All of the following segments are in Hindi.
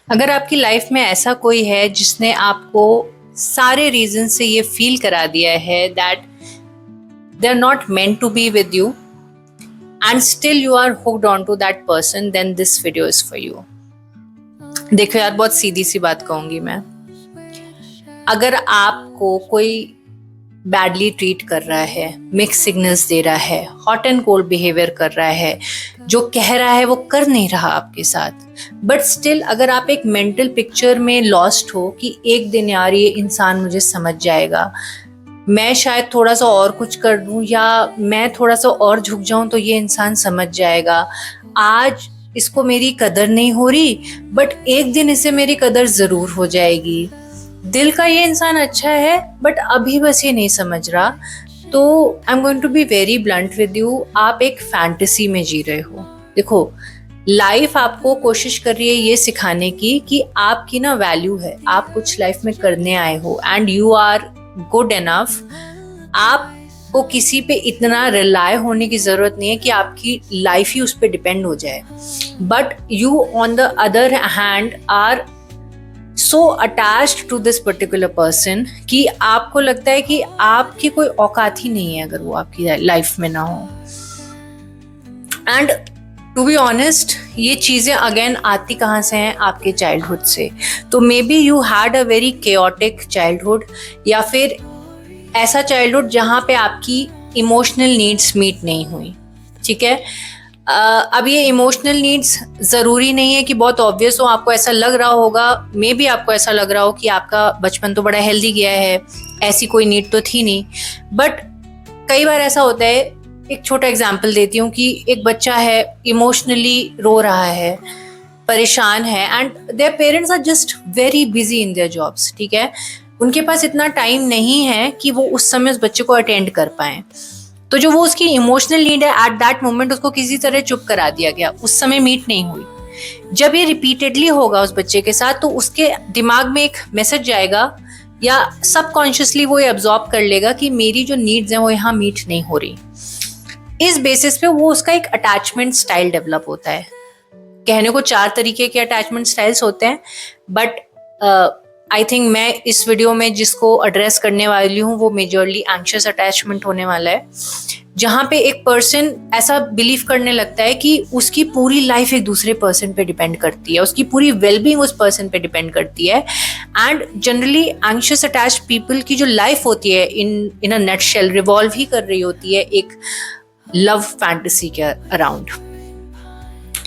अगर आपकी लाइफ में ऐसा कोई है जिसने आपको सारे रीजन से ये फील करा दिया है that they are not meant to be with you and still you are hooked on to that person, then this video is for you. देखो यार, बहुत सीधी सी बात कहूंगी मैं। अगर आपको कोई बैडली ट्रीट कर रहा है, मिक्स सिग्नल्स दे रहा है, हॉट एंड कोल्ड बिहेवियर कर रहा है, जो कह रहा है वो कर नहीं रहा आपके साथ, बट स्टिल अगर आप एक मेंटल पिक्चर में लॉस्ट हो कि एक दिन यार ये इंसान मुझे समझ जाएगा, मैं शायद थोड़ा सा और कुछ कर दूं या मैं थोड़ा सा और झुक जाऊं तो ये इंसान समझ जाएगा, आज इसको मेरी कदर नहीं हो रही बट एक दिन इसे मेरी कदर जरूर हो जाएगी, दिल का ये इंसान अच्छा है बट अभी बस ये नहीं समझ रहा, तो I am going to be very blunt with you, आप एक फैंटेसी में जी रहे हो। देखो, लाइफ आपको कोशिश कर रही है ये सिखाने की कि आपकी ना वैल्यू है, आप कुछ लाइफ में करने आए हो and you are good enough. आपको किसी पे इतना रिलाय होने की जरूरत नहीं है कि आपकी लाइफ ही उस पर डिपेंड हो जाए, but you on the other hand are so attached to this particular person कि आपको लगता है कि आपकी कोई औकात ही नहीं है अगर वो आपकी लाइफ में ना हो। एंड टू बी ऑनेस्ट, ये चीजें अगेन आती कहाँ से हैं? आपके चाइल्डहुड से। तो may be you had a very chaotic childhood, या फिर ऐसा चाइल्डहुड जहाँ पे आपकी इमोशनल नीड्स मीट नहीं हुई। ठीक है, अब ये इमोशनल नीड्स ज़रूरी नहीं है कि बहुत ऑब्वियस हो, आपको ऐसा लग रहा होगा, मे बी आपको ऐसा लग रहा हो कि आपका बचपन तो बड़ा हेल्दी गया है, ऐसी कोई नीड तो थी नहीं, बट कई बार ऐसा होता है। एक छोटा एग्जांपल देती हूँ कि एक बच्चा है, इमोशनली रो रहा है, परेशान है and their parents are just very busy in their jobs. ठीक है, उनके पास इतना टाइम नहीं है कि वो उस समय उस बच्चे को अटेंड कर पाएं, तो जो वो उसकी इमोशनल नीड है एट दैट मोमेंट उसको किसी तरह चुप करा दिया गया, उस समय मीट नहीं हुई। जब ये रिपीटेडली होगा उस बच्चे के साथ तो उसके दिमाग में एक मैसेज जाएगा या सबकॉन्शियसली वो ये अब्जॉर्ब कर लेगा कि मेरी जो नीड्स हैं वो यहाँ मीट नहीं हो रही। इस बेसिस पे वो उसका एक अटैचमेंट स्टाइल डेवलप होता है। कहने को 4 तरीके के अटैचमेंट स्टाइल्स होते हैं, बट आई थिंक मैं इस वीडियो में जिसको एड्रेस करने वाली हूँ वो मेजरली एंग्शियस अटैचमेंट होने वाला है, जहाँ पे एक पर्सन ऐसा बिलीव करने लगता है कि उसकी पूरी लाइफ एक दूसरे पर्सन पे डिपेंड करती है, उसकी पूरी वेलबींग उस पर्सन पे डिपेंड करती है। And generally anxious attached people की जो लाइफ होती है इन अ नटशेल रिवॉल्व ही कर रही होती है एक लव फैंटेसी के अराउंड।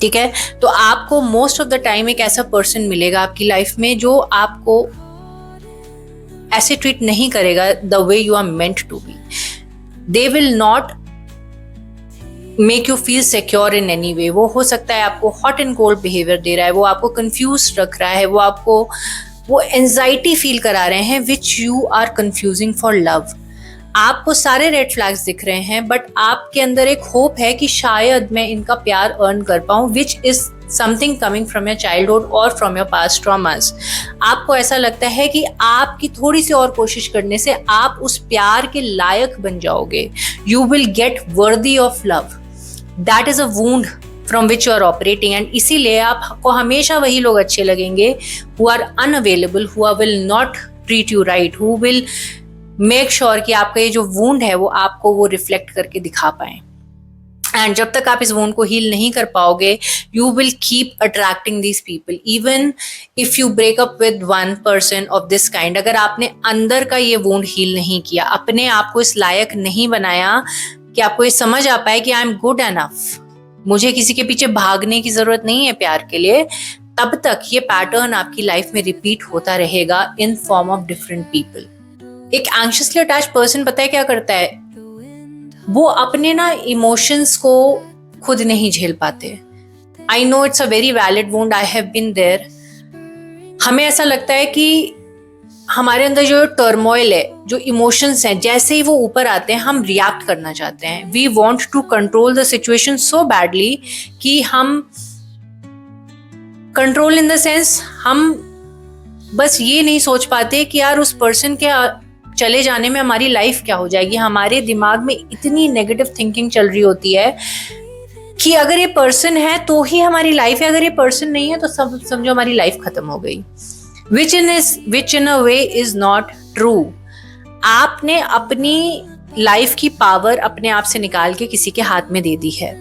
ठीक है, तो आपको मोस्ट ऑफ द टाइम एक ऐसा पर्सन मिलेगा आपकी लाइफ में जो आपको ऐसे ट्रीट नहीं करेगा the way you are meant to be. They will not make you feel secure in any way. वो हो सकता है आपको हॉट एंड कोल्ड बिहेवियर दे रहा है, वो आपको कंफ्यूज रख रहा है, वो एंजाइटी फील करा रहे हैं which you are confusing for love. आपको सारे रेड फ्लैग्स दिख रहे हैं बट आपके अंदर एक होप है कि शायद मैं इनका प्यार अर्न कर पाऊं, which is something coming from your childhood और फ्रॉम योर पास्ट ट्रॉमास। आपको ऐसा लगता है कि आपकी थोड़ी सी और कोशिश करने से आप उस प्यार के लायक बन जाओगे, you will get worthy of love. That is a wound from which you are operating, and इसीलिए आपको हमेशा वही लोग अच्छे लगेंगे who are unavailable, who will not treat you right, who will make sure कि आपका ये जो वुंड है वो आपको वो रिफ्लेक्ट करके दिखा पाए। एंड जब तक आप इस वुंड को हील नहीं कर पाओगे, you will keep attracting these people even if you break up with one person of this kind. अगर आपने अंदर का ये वुंड हील नहीं किया, अपने आप को इस लायक नहीं बनाया कि आपको ये समझ आ पाए कि आई एम गुड एनफ, मुझे किसी के पीछे भागने की जरूरत नहीं है प्यार के लिए, तब तक ये पैटर्न आपकी लाइफ में रिपीट होता रहेगा in form of different people. एक एंग्शियसली अटैच्ड पर्सन पता है क्या करता है? वो अपने ना इमोशंस को खुद नहीं झेल पाते। I know it's a very valid wound, I have been there. हमें ऐसा लगता है कि हमारे अंदर जो टर्मोइल है, जो इमोशंस हैं, जैसे ही वो ऊपर आते हैं हम रिएक्ट करना चाहते हैं। We want to control the situation so badly कि हम कंट्रोल इन द सेंस हम बस ये नहीं सोच पाते कि यार उस पर्सन के चले जाने में हमारी लाइफ क्या हो जाएगी। हमारे दिमाग में इतनी नेगेटिव थिंकिंग चल रही होती है कि अगर ये पर्सन है तो ही हमारी लाइफ है, अगर ये पर्सन नहीं है तो सब समझो हमारी लाइफ खत्म हो गई, विच इन अ वे इज नॉट ट्रू। आपने अपनी लाइफ की पावर अपने आप से निकाल के किसी के हाथ में दे दी है।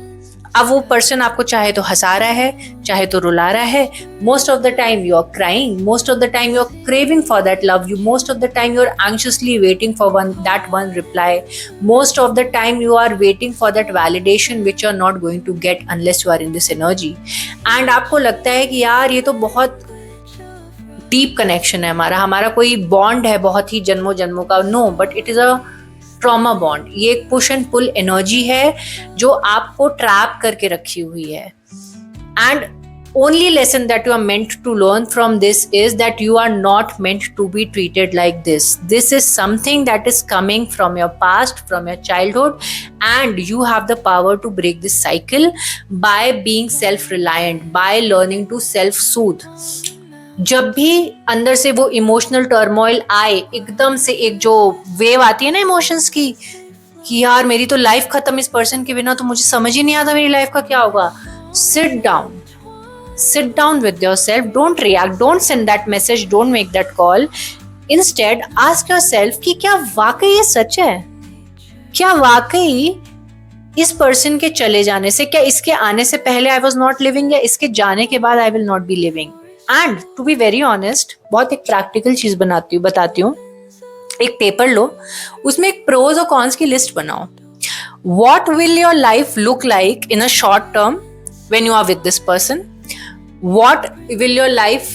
अब वो पर्सन आपको चाहे तो हंसा रहा है, चाहे तो रुला रहा है, most of the time you are crying, most of the time you are craving for that love, you most of the time you are anxiously waiting for that one reply, most of the time you are waiting for that validation which you are not going to get unless you are in this energy। and आपको लगता है कि यार ये तो बहुत डीप कनेक्शन है हमारा कोई बॉन्ड है बहुत ही जन्मों जन्मों का। No, but it is a trauma bond. ये एक पुश एंड पुल एनर्जी है जो आपको ट्रैप करके रखी हुई है। And only lesson that you are meant to learn from this is that you are not meant to be treated like this. This is something that is coming from your past, from your childhood, and you have the power to break this cycle by being self-reliant, by learning to self-soothe. जब भी अंदर से वो इमोशनल टर्मोइल आए, एकदम से एक जो वेव आती है ना इमोशंस की, कि यार मेरी तो लाइफ खत्म, इस पर्सन के बिना तो मुझे समझ ही नहीं आता मेरी लाइफ का क्या होगा। Sit down with yourself, don't react, don't send that message, don't make that call. Instead, ask yourself कि क्या वाकई ये सच है? क्या वाकई इस पर्सन के चले जाने से, क्या इसके आने से पहले I was not living या इसके जाने के बाद I will not be living? And to be very honest, बहुत एक प्रैक्टिकल चीज बताती हूँ। एक पेपर लो, उसमें एक प्रोज और कॉन्स की लिस्ट बनाओ। What will your life look like in a short term when you are with this person? What will your life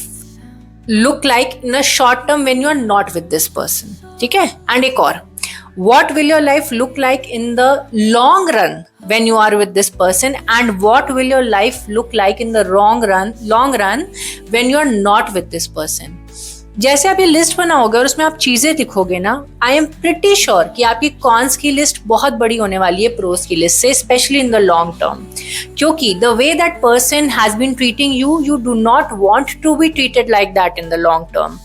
look like in a short term when you are not with this person? ठीक है? And एक और, what will your life look like in the long run when you are with this person, and what will your life look like in the long run when you are not with this person? जैसे आप ये लिस्ट बनाओगे और उसमें आप चीजें दिखोगे ना, आई एम प्रिटी श्योर कि आपकी कॉन्स की लिस्ट बहुत बड़ी होने वाली है प्रोज की लिस्ट से, specially in the long term. क्योंकि the way that person has been treating you, you do not want to be treated like that in the long term.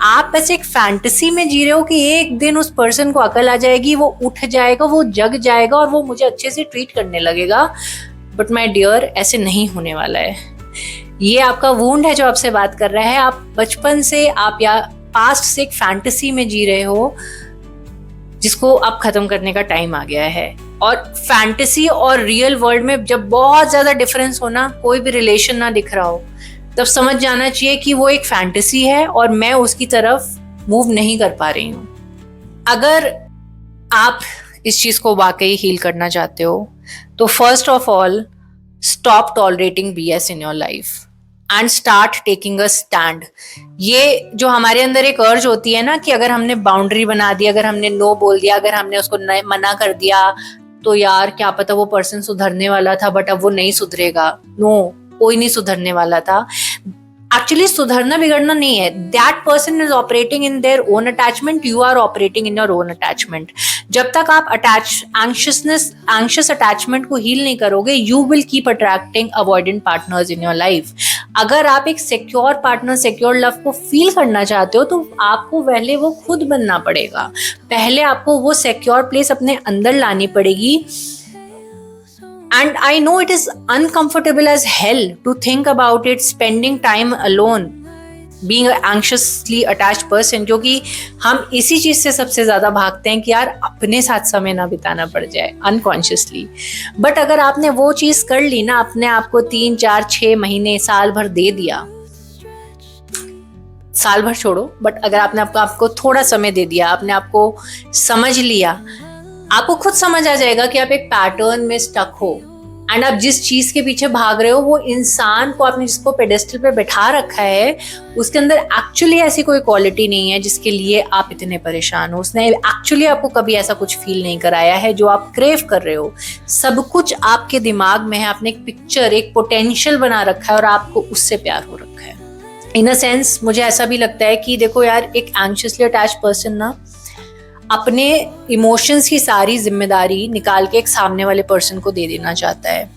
आप बस एक फैंटेसी में जी रहे हो कि एक दिन उस पर्सन को अकल आ जाएगी, वो उठ जाएगा, वो जग जाएगा और वो मुझे अच्छे से ट्रीट करने लगेगा। बट माई डियर, ऐसे नहीं होने वाला है। ये आपका वुंड है जो आपसे बात कर रहा है। आप बचपन से, आप या पास्ट से एक फैंटेसी में जी रहे हो जिसको अब खत्म करने का टाइम आ गया है। और फैंटेसी और रियल वर्ल्ड में जब बहुत ज्यादा डिफरेंस हो ना, कोई भी रिलेशन ना दिख रहा हो, तब समझ जाना चाहिए कि वो एक फैंटेसी है और मैं उसकी तरफ मूव नहीं कर पा रही हूँ। अगर आप इस चीज को वाकई हील करना चाहते हो तो first of all stop tolerating BS in your life and start taking a stand. ये जो हमारे अंदर एक अर्ज होती है ना कि अगर हमने बाउंड्री बना दी, अगर हमने नो बोल दिया, अगर हमने उसको मना कर दिया, तो यार क्या पता वो पर्सन सुधरने वाला था बट अब वो नहीं सुधरेगा। नो, कोई नहीं सुधरने वाला था। एक्चुअली सुधरना बिगड़ना नहीं है। That person is operating in their own attachment, you are operating in your own attachment. जब तक आप एंग्शियस अटैचमेंट को हील नहीं करोगे, you will keep attracting avoidant partners in your life. अगर आप एक सिक्योर पार्टनर, सिक्योर लव को फील करना चाहते हो तो आपको पहले वो खुद बनना पड़ेगा। पहले आपको वो सिक्योर प्लेस अपने अंदर लानी पड़ेगी। And I know it is uncomfortable as hell to think about it, spending time alone, being an anxiously attached person, क्योंकि हम इसी चीज से सबसे ज्यादा भागते हैं कि यार अपने साथ समय ना बिताना पड़ जाए अनकॉन्शियसली। बट अगर आपने वो चीज कर ली ना, अपने आप को 3, 4, 6 महीने, साल भर दे दिया, साल भर छोड़ो, बट अगर आपने आपको थोड़ा समय दे दिया, आपने आपको समझ लिया, आपको खुद समझ आ जाएगा कि आप एक पैटर्न में स्टक हो एंड आप जिस चीज के पीछे भाग रहे हो, वो इंसान को आपने जिसको पेडेस्टल पे बैठा रखा है, उसके अंदर एक्चुअली ऐसी कोई क्वालिटी नहीं है जिसके लिए आप इतने परेशान हो। उसने एक्चुअली आपको कभी ऐसा कुछ फील नहीं कराया है जो आप क्रेव कर रहे हो। सब कुछ आपके दिमाग में है। आपने एक पिक्चर, एक पोटेंशियल बना रखा है और आपको उससे प्यार हो रखा है। इन अ सेंस मुझे ऐसा भी लगता है कि देखो यार, एक एंग्शियसली अटैच्ड पर्सन ना अपने इमोशंस की सारी जिम्मेदारी निकाल के एक सामने वाले पर्सन को दे देना चाहता है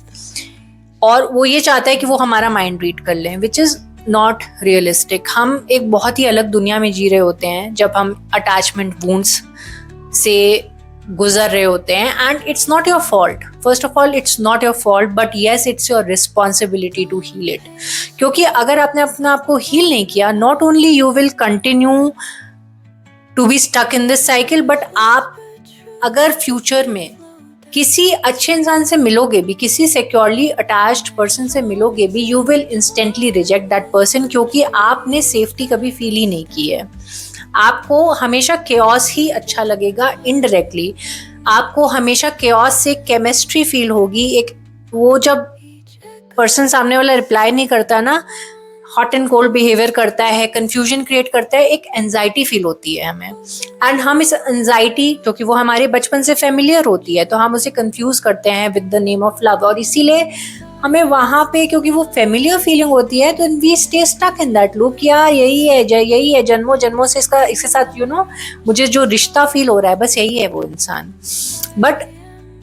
और वो ये चाहता है कि वो हमारा माइंड रीड कर लें, विच इज नॉट रियलिस्टिक। हम एक बहुत ही अलग दुनिया में जी रहे होते हैं जब हम अटैचमेंट वुंड्स से गुजर रहे होते हैं, and it's not your fault. First of all it's not your fault, but yes it's your responsibility to heal it. क्योंकि अगर आपने अपने आप को हील नहीं किया, not only you will continue to be stuck in this cycle, but आप अगर फ्यूचर में किसी अच्छे इंसान से मिलोगे भी, किसी सिक्योरली अटैच्ड पर्सन से मिलोगे भी, you will instantly reject that person, क्योंकि आपने सेफ्टी कभी फील ही नहीं की है. आपको हमेशा केओस ही अच्छा लगेगा. इनडायरेक्टली आपको हमेशा केओस से केमिस्ट्री फील होगी. एक वो जब पर्सन सामने वाला रिप्लाई नहीं करता ना, हॉट एंड कोल्ड बिहेवियर करता है, कंफ्यूजन क्रिएट करता है, एक एंजाइटी फील होती है हमें. एंड हम इस एंजाइटी, क्योंकि वो हमारे बचपन से फेमिलियर होती है, तो हम उसे कंफ्यूज करते हैं with the name of love. और इसीलिए हमें वहाँ पे, क्योंकि वो फेमिलियर फीलिंग होती है, तो we stay stuck in that loop कि यार यही है जन्मों जन्मों से इसके साथ मुझे जो रिश्ता फील हो रहा है, बस यही है वो इंसान. But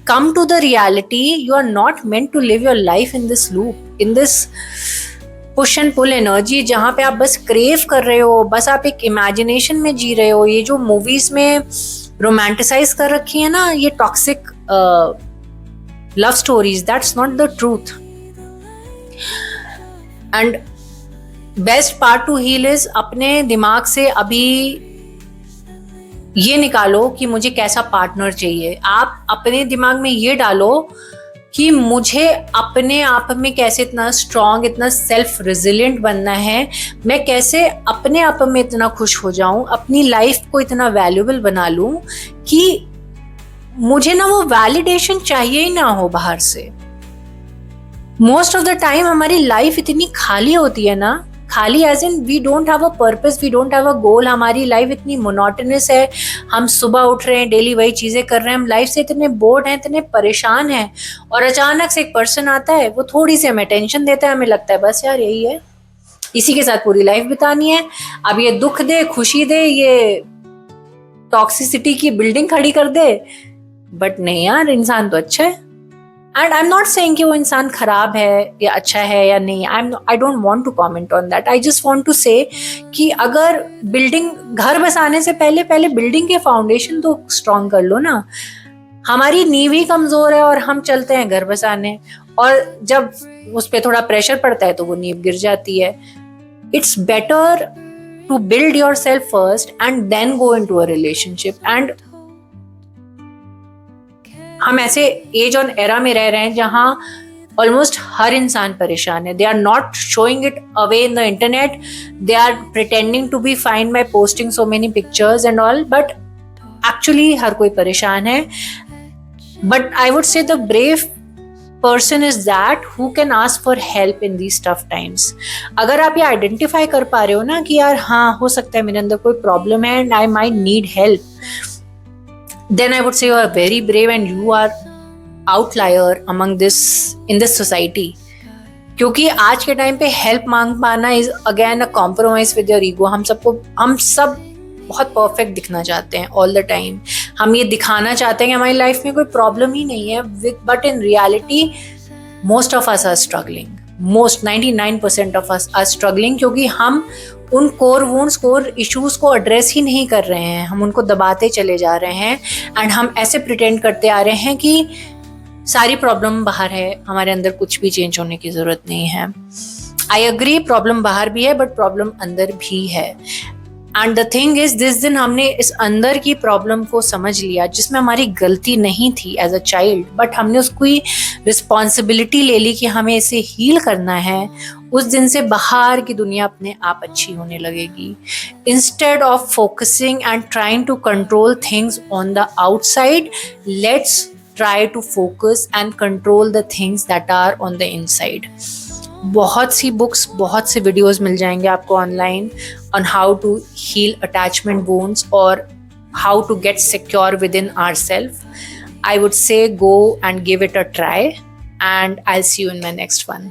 come to the reality, you are not meant to live your life in this loop, in this push and pull energy, जहाँ पे आप बस क्रेव कर रहे हो, बस आप एक इमेजिनेशन में जी रहे हो. ये जो मूवीज में रोमांटिसाइज कर रखी है ना, ये toxic love stories, that's not the truth. And best part to heal is अपने दिमाग से अभी ये निकालो कि मुझे कैसा पार्टनर चाहिए. आप अपने दिमाग में ये डालो कि मुझे अपने आप में कैसे इतना स्ट्रांग, इतना सेल्फ रेजिलिएंट बनना है, मैं कैसे अपने आप में इतना खुश हो जाऊं, अपनी लाइफ को इतना वैल्यूएबल बना लूं कि मुझे ना वो वैलिडेशन चाहिए ही ना हो बाहर से. मोस्ट ऑफ द टाइम हमारी लाइफ इतनी खाली होती है ना, खाली as in we don't have a purpose, we don't have a goal. हमारी लाइफ इतनी मोनोटोनस है, हम सुबह उठ रहे हैं, डेली वही चीजें कर रहे हैं, हम लाइफ से इतने बोर्ड हैं, इतने परेशान हैं, और अचानक से एक पर्सन आता है, वो थोड़ी सी हमें टेंशन देता है, हमें लगता है बस यार यही है, इसी के साथ पूरी लाइफ बितानी है. अब ये दुख दे, खुशी दे, ये टॉक्सिसिटी की बिल्डिंग खड़ी कर दे. बट नहीं यार, इंसान तो अच्छा है. And I am not saying कि वो इंसान खराब है या अच्छा है या नहीं. I don't want to comment on that. I just want to say कि अगर बिल्डिंग, घर बसाने से पहले बिल्डिंग के फाउंडेशन तो स्ट्रांग कर लो ना. हमारी नींव ही कमजोर है और हम चलते हैं घर बसाने, और जब उस पर थोड़ा प्रेशर पड़ता है तो वो नींव गिर जाती है. It's better to build yourself first and then go into a relationship. And हम ऐसे एज और एरा में रह रहे हैं जहां ऑलमोस्ट हर इंसान परेशान है. They are not showing it away in the internet, they are pretending to be fine by posting so many pictures and all, but actually हर कोई परेशान है. But I would say the brave person is that who can ask for help in these tough times. अगर आप ये आइडेंटिफाई कर पा रहे हो ना कि यार हाँ, हो सकता है मेरे अंदर कोई प्रॉब्लम है and I might need help, then I would say you are very brave and you are outlier among in this society. क्योंकि आज के टाइम पे हेल्प मांग पाना is again a compromise with your ego. हम सब बहुत परफेक्ट दिखना चाहते हैं ऑल द टाइम. हम ये दिखाना चाहते हैं कि हमारी लाइफ में कोई प्रॉब्लम ही नहीं है, but in reality most of us are struggling. Most 99% of us are struggling, क्योंकि हम उन कोर वुंड्स, कोर इश्यूज को एड्रेस ही नहीं कर रहे हैं. हम उनको दबाते चले जा रहे हैं एंड हम ऐसे प्रिटेंड करते आ रहे हैं कि सारी प्रॉब्लम बाहर है, हमारे अंदर कुछ भी चेंज होने की जरूरत नहीं है. आई एग्री, प्रॉब्लम बाहर भी है बट प्रॉब्लम अंदर भी है. एंड द थिंग इज, जिस दिन हमने इस अंदर की प्रॉब्लम को समझ लिया, जिसमें हमारी गलती नहीं थी एज अ चाइल्ड, बट हमने उसकी रिस्पॉन्सिबिलिटी ले ली कि हमें इसे हील करना है, उस दिन से बाहर की दुनिया अपने आप अच्छी होने लगेगी. Instead of focusing and trying to control things on the outside, let's try to focus and control the things that are on the inside. बहुत सी बुक्स, बहुत से वीडियोस मिल जाएंगे आपको online on how to heal attachment wounds और how to get secure within ourselves. I would say go and give it a try and I'll see you in my next one.